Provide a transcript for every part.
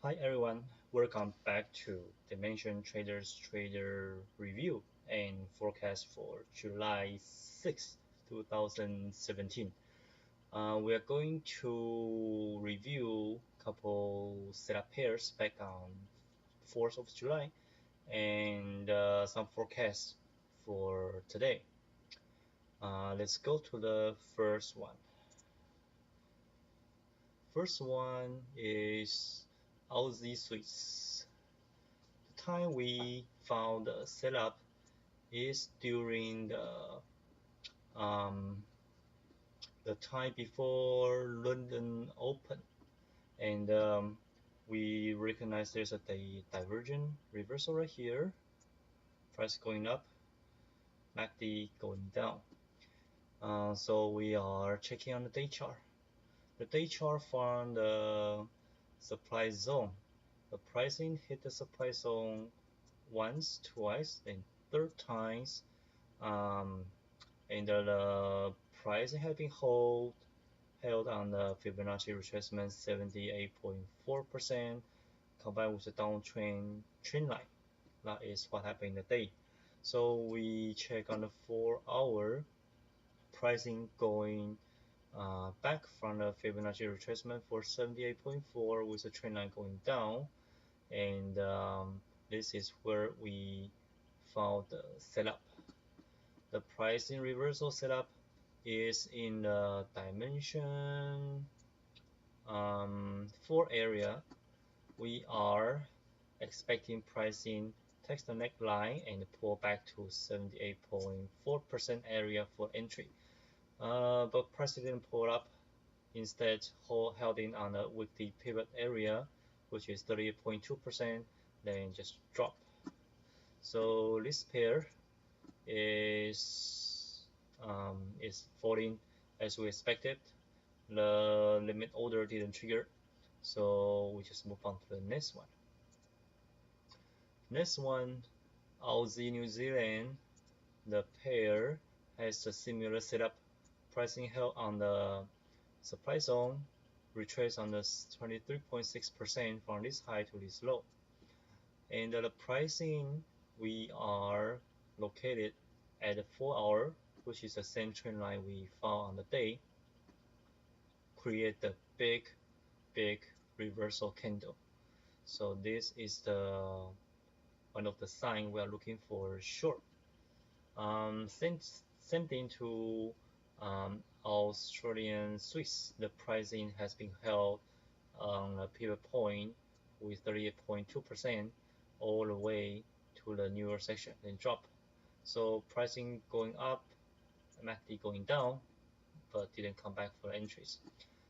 Hi everyone, welcome back to Dimension Traders Trader Review and Forecast for July 6th, 2017. We are going to review a couple setup pairs back on 4th of July and some forecasts for today. Let's go to the first one. First one is Aussie Swiss. The time we found the setup is during um, the time before London Open, and we recognize there's a divergent reversal right here. Price going up, MACD going down. So we are checking on the day chart. The day chart found the supply zone. The pricing hit the supply zone once, twice, then third times. Um, and the price has been held on the Fibonacci retracement 78.4% combined with the downtrend trend line. That is what happened in the day. So we check on the 4-hour pricing going back from the Fibonacci retracement for 78.4 with the trend line going down, and this is where we found the setup. The pricing reversal setup is in the dimension 4 area. We are expecting pricing test the neckline and pull back to 78.4% area for entry. But price didn't pull up. Instead, held in on the weekly pivot area, which is 38.2%, then just drop. So this pair is falling as we expected. The limit order didn't trigger, so we just move on to the next one. Next one, Aussie New Zealand. The pair has a similar setup. Pricing held on the supply zone, retrace on the 23.6% from this high to this low. And the pricing, we are located at the 4-hour, which is the same trend line we found on the day, create the big reversal candle. So this is the one of the sign we are looking for short. Same thing to Australian Swiss. The pricing has been held on a pivot point with 38.2% all the way to the newer section, then drop. So pricing going up, MACD going down, but didn't come back for entries.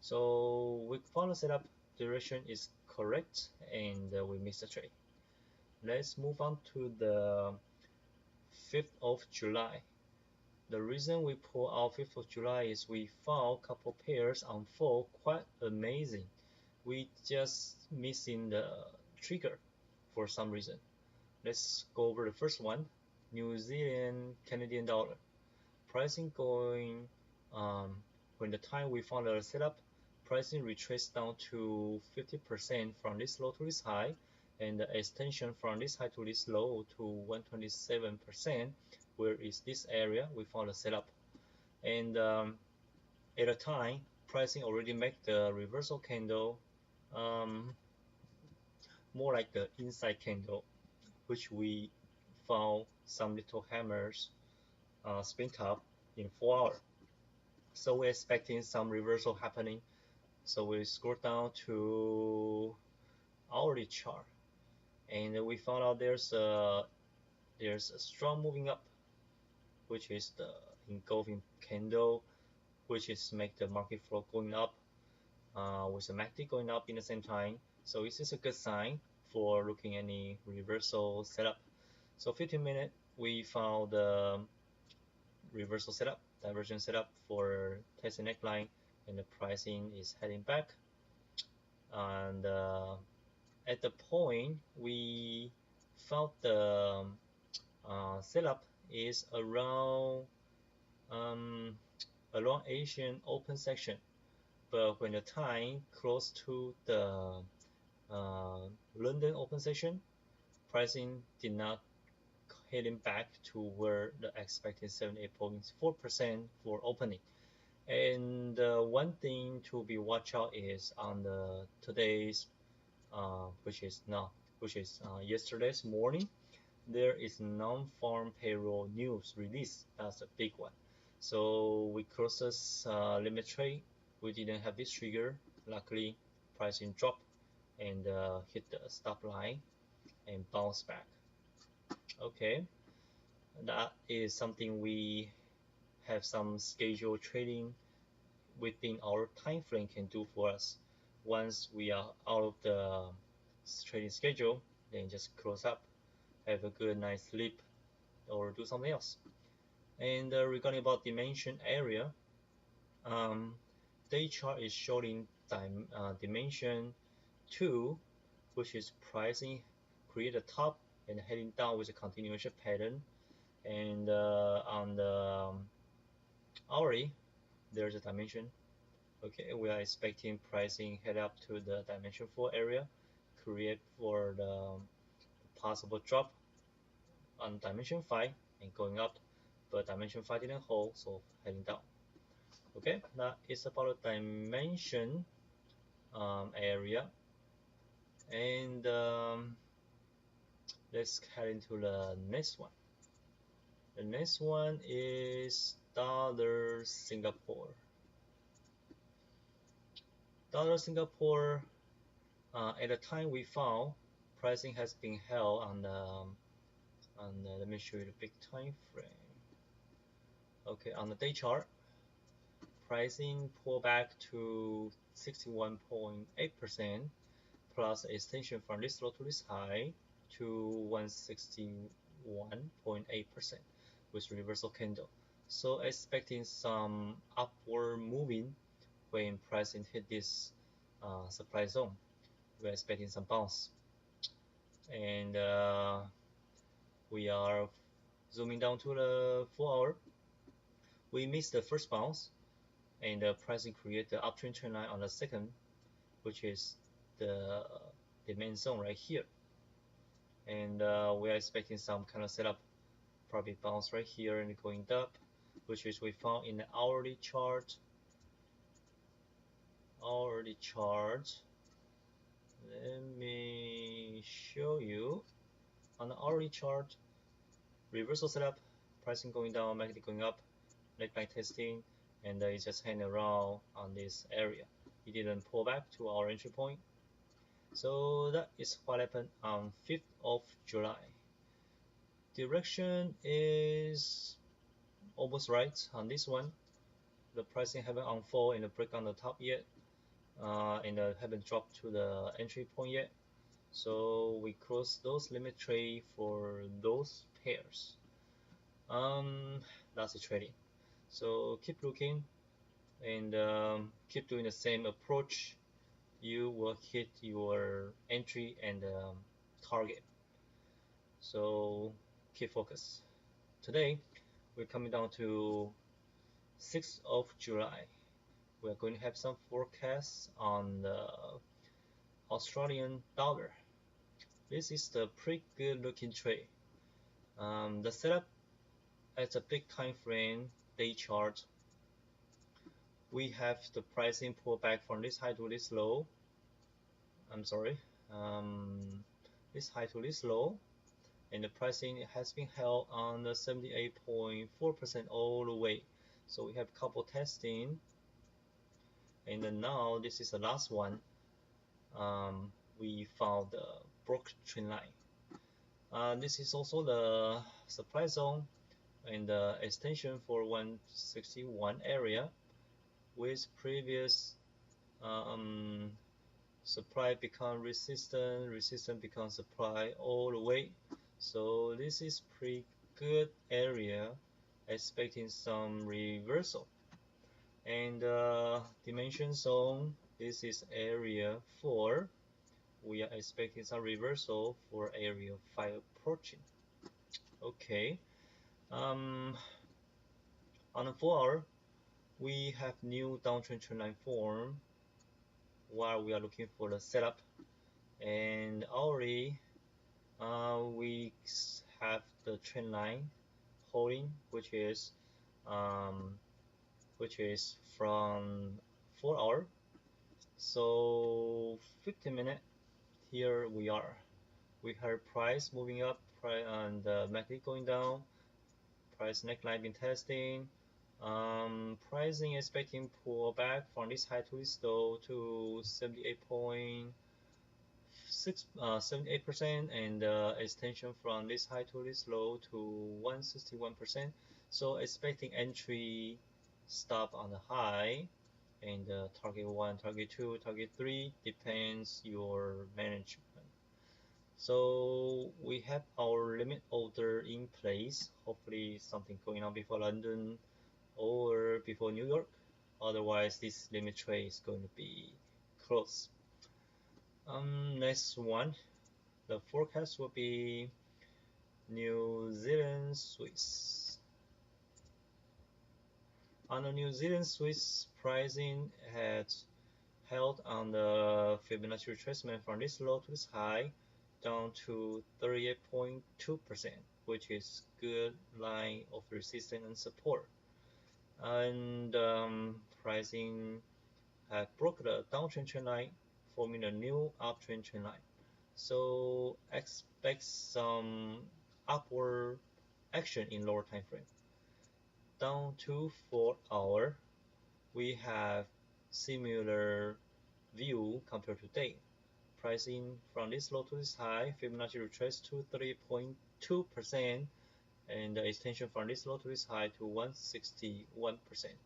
So we found the setup direction is correct, and we missed the trade. Let's move on to the 5th of July. The reason we pull out 5th of July is we found a couple pairs unfold quite amazing. We just missing the trigger for some reason. Let's go over the first one. New Zealand Canadian dollar pricing going when the time we found the setup, pricing retraced down to 50% from this low to this high, and the extension from this high to this low to 127%. Where is this area? We found a setup, and at a time, pricing already make the reversal candle, more like the inside candle, which we found some little hammers spin top in 4 hours. So we're expecting some reversal happening. So we scroll down to hourly chart, and we found out there's a strong moving up, which is the engulfing candle, which is make the market flow going up with the MACD going up in the same time. So this is a good sign for looking any reversal setup. So 15-minute, we found the reversal setup, divergent setup for testing neckline, and the pricing is heading back. And at the point we found the setup is around Asian open section, but when the time close to the uh, London open session, pricing did not heading back to where the expected 78.4% for opening. And one thing to be watch out is on the today's, which is not, which is yesterday's morning, there is non-farm payroll news release. That's a big one. So we closed this limit trade. We didn't have this trigger. Luckily, pricing dropped and hit the stop line and bounce back. Okay, that is something we have some schedule trading within our time frame can do for us. Once we are out of the trading schedule, then just close up, have a good night's sleep, or do something else. And regarding about dimension area, um, day chart is showing dimension 2, which is pricing create a top and heading down with a continuation pattern. And on the hourly, there's a dimension. Okay, we are expecting pricing head up to the dimension 4 area, create for the possible drop on dimension 5 and going up, but dimension 5 didn't hold, so heading down. Okay, that is about the dimension area. And let's head into the next one. The next one is dollar Singapore. Dollar Singapore, at the time we found, pricing has been held on the let me show you the big time frame. Okay, on the day chart, pricing pulled back to 61.8% plus extension from this low to this high to 161.8% with reversal candle. So expecting some upward moving when pricing hit this supply zone. We're expecting some bounce. And we are zooming down to the 4-hour. We missed the first bounce, and the pricing create the uptrend trend line on the second, which is the main zone right here. And we are expecting some kind of setup, probably bounce right here and going up, which is we found in the hourly chart. Let me show you on the hourly chart. Reversal setup, pricing going down, market going up, neckline testing, and it's just hanging around on this area. It didn't pull back to our entry point. So that is what happened on 5th of July. Direction is almost right on this one. The pricing haven't unfold and break on the top yet, and haven't dropped to the entry point yet. So we close those limit trade for those pairs. That's the trading. So keep looking and keep doing the same approach. You will hit your entry and target. So keep focus. Today we're coming down to 6th of July. We're going to have some forecasts on the Australian dollar. This is the pretty good looking trade. The setup at a big time frame day chart, we have the pricing pull back from this high to this low. This high to this low, and the pricing has been held on the 78.4% all the way. So we have couple testing, and then now this is the last one. We found the broke trend line. This is also the supply zone and the extension for 161 area with previous supply become resistance become supply all the way. So this is pretty good area, expecting some reversal. And dimension zone, this is area 4. We are expecting some reversal for area 5 approaching. Okay. On the 4-hour, we have new downtrend trend line form while we are looking for the setup. And hourly, we have the trend line holding, um, which is from 4 hour. So 15 minute, here we are. We have price moving up, and market going down. Price neckline been testing. Pricing expecting pullback from this high to this low to 78%, and extension from this high to this low to 161%. So expecting entry stop on the high, and target 1, target 2, target 3 depends your management. So we have our limit order in place. Hopefully something going on before London or before New York. Otherwise, this limit trade is going to be closed. Next one, the forecast will be New Zealand Swiss. On the New Zealand Swiss, pricing had held on the Fibonacci retracement from this low to this high down to 38.2%, which is good line of resistance and support. And pricing had broke the downtrend trend line, forming a new uptrend trend line. So expect some upward action in lower time frame. Down to 4 hour, we have similar view compared to day. Pricing from this low to this high, Fibonacci retraced to 3.2%, and the extension from this low to this high to 161%.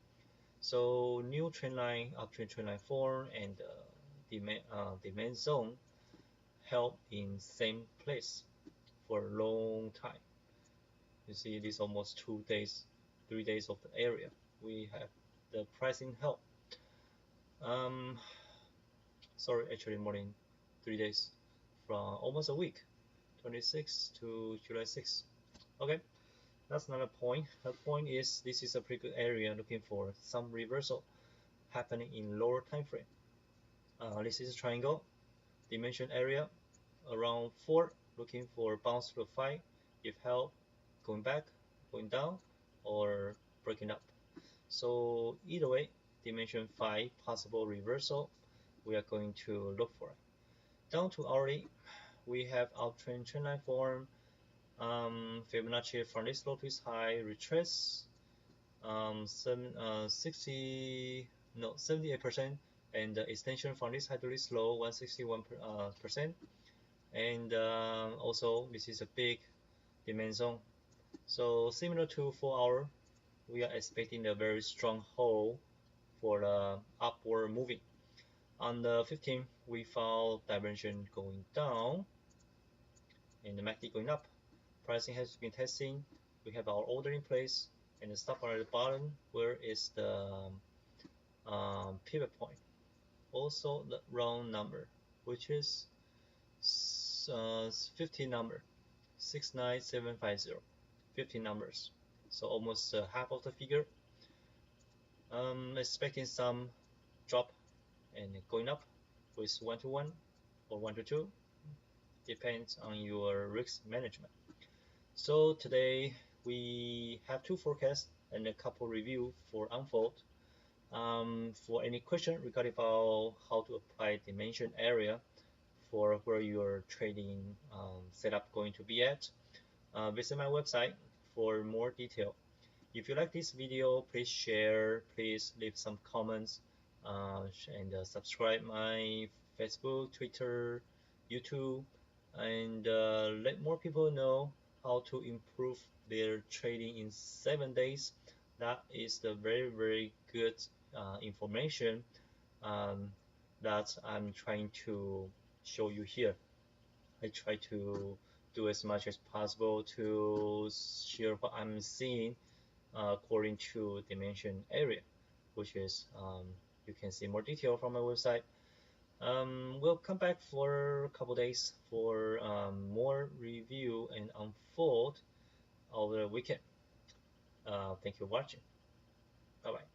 So new trend line, uptrend trend line form, and demand zone held in same place for a long time. You see, this almost 2 days, 3 days of the area. We have the pricing held. Sorry, actually more than 3 days, from almost a week, 26 to July 6. Okay, that's not a point. The point is this is a pretty good area looking for some reversal happening in lower time frame. This is a triangle dimension area around 4, looking for bounce to 5 if held, going back, going down, or breaking up. So either way, dimension 5 possible reversal, we are going to look for it. Down to hourly, we have uptrend trendline form, Fibonacci from this low to this high retrace, 78%, and the extension from this high to this low 161%, and also this is a big demand zone. So similar to 4 hour, we are expecting a very strong hold for the upward moving. On the 15th, we found divergence going down and the MACD going up. Pricing has been testing. We have our order in place, and the stop at the bottom where is the pivot point. Also the round number, which is 15 number, 69750, 15 numbers. So almost half of the figure. Expecting some drop and going up with 1 to 1 or 1 to 2, depends on your risk management. So today we have 2 forecasts and a couple review for unfold. For any question regarding about how to apply dimension area for where your trading setup going to be at, visit my website for more detail. If you like this video, please share, please leave some comments, and subscribe my Facebook, Twitter, YouTube, and let more people know how to improve their trading in 7 days. That is the very good information that I'm trying to show you here. I try to do as much as possible to share what I'm seeing according to dimension area, which is you can see more detail from my website. We'll come back for a couple days for more review and unfold over the weekend. Thank you for watching. Bye bye.